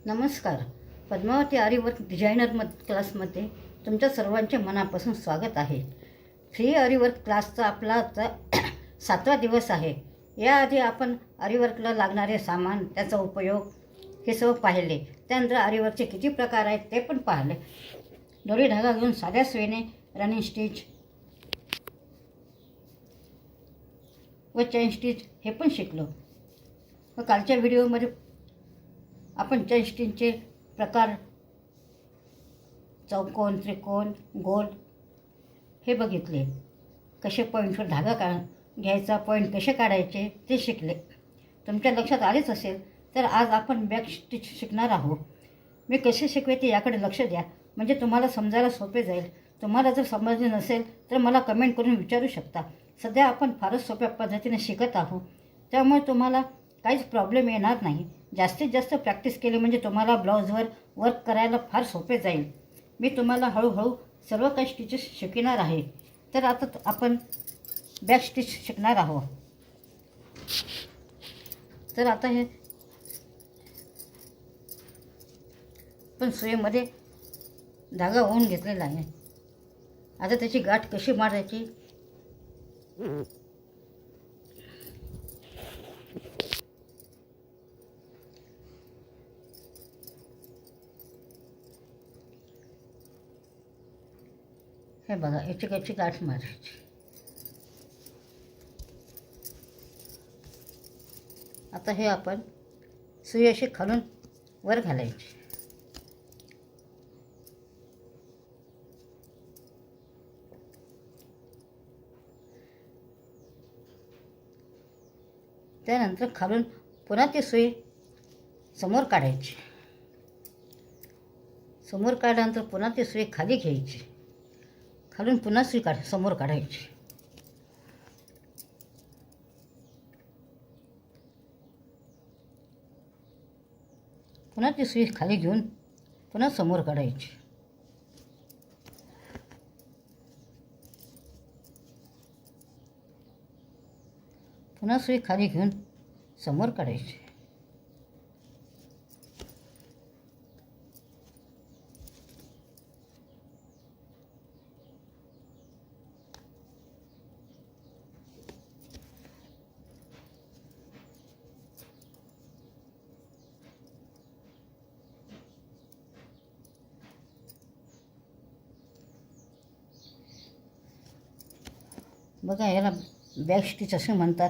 नमस्कार. पद्मावती आरीवर्क डिझायनर क्लासमध्ये तुमच्या सर्वांचे मनापासून स्वागत आहे. फ्री आरीवर्क क्लासचा आपला आता 7वा दिवस आहे. याआधी आपण आरीवर्कला लागणारे सामान, त्याचा उपयोग हे सर्व पाहिले. त्यानंतर आरीवर्कचे किती प्रकार आहेत ते पण पाहिले. दोरी धागा घेऊन साध्या सुईने रनिंग स्टिच व चेन स्टिच हे पण शिकलो. व कालच्या व्हिडिओमध्ये आपण चेन स्टिचचे प्रकार, चौकोन, त्रिकोण, गोल हे बघितले. कसे पॉईंटवर धागा घ्यायचा, पॉईंट कसे काढायचे ते शिकले. तुमच्या लक्षात आलेच असेल. तर आज आपण बॅक स्टिच शिकणार आहोत. मी कसे शिकवे ते याकडे लक्ष द्या, म्हणजे तुम्हाला समजायला सोपे जाईल. तुम्हाला जर समजले नसेल तर मला कमेंट करून विचारू शकता. सध्या आपण फारच सोप्या पद्धतीने शिकत आहोत, त्यामुळे तुम्हाला काहीच प्रॉब्लेम येणार नाही. जास्तीत जास्त प्रॅक्टिस केली म्हणजे तुम्हाला ब्लाऊजवर वर्क करायला फार सोपे जाईल. मी तुम्हाला हळूहळू सर्व काही स्टिचेस शिकवणार आहे. तर आता आपण बॅक स्टिच शिकणार आहोत. तर आता हे पण सुईमध्ये धागा होऊन घेतलेला आहे. आता त्याची गाठ कशी मारायची हे बघा. याची गाठ मारायची. आता हे आपण सुई अशी खालून वर घालायची. त्यानंतर खालून पुन्हा ती सुई समोर काढायची. समोर काढल्यानंतर पुन्हा ती सुई खाली घ्यायची. खालून पुन्हा सुई समोर काढायची. पुन्हा ती सुई खाली घेऊन पुन्हा समोर काढायची. पुन्हा सुई खाली घेऊन समोर काढायची. बघा, याला बॅक स्टिच असे म्हणतात.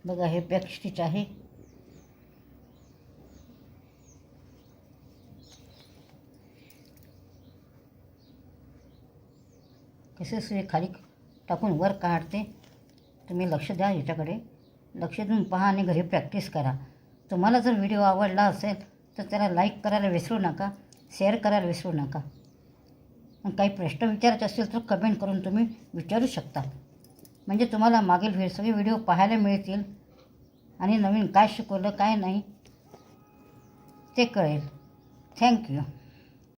बघा, हे बॅक स्टिच आहे. कसे सुई खाली टाकून वर काढते तुम्ही लक्ष द्या. याच्याकडे लक्ष देऊन पहा आणि घरी प्रॅक्टिस करा. तुम्हाला जर व्हिडिओ आवडला असेल तर त्याला लाईक करायला विसरू नका, शेअर करायला विसरू नका. आणि काही प्रश्न विचारायचे असतील तर कमेंट करून तुम्ही विचारू शकता, म्हणजे तुम्हाला मागील सगळे व्हिडिओ पाहायला मिळतील आणि नवीन काय शिकवलं काय नाही ते कळेल. थँक्यू.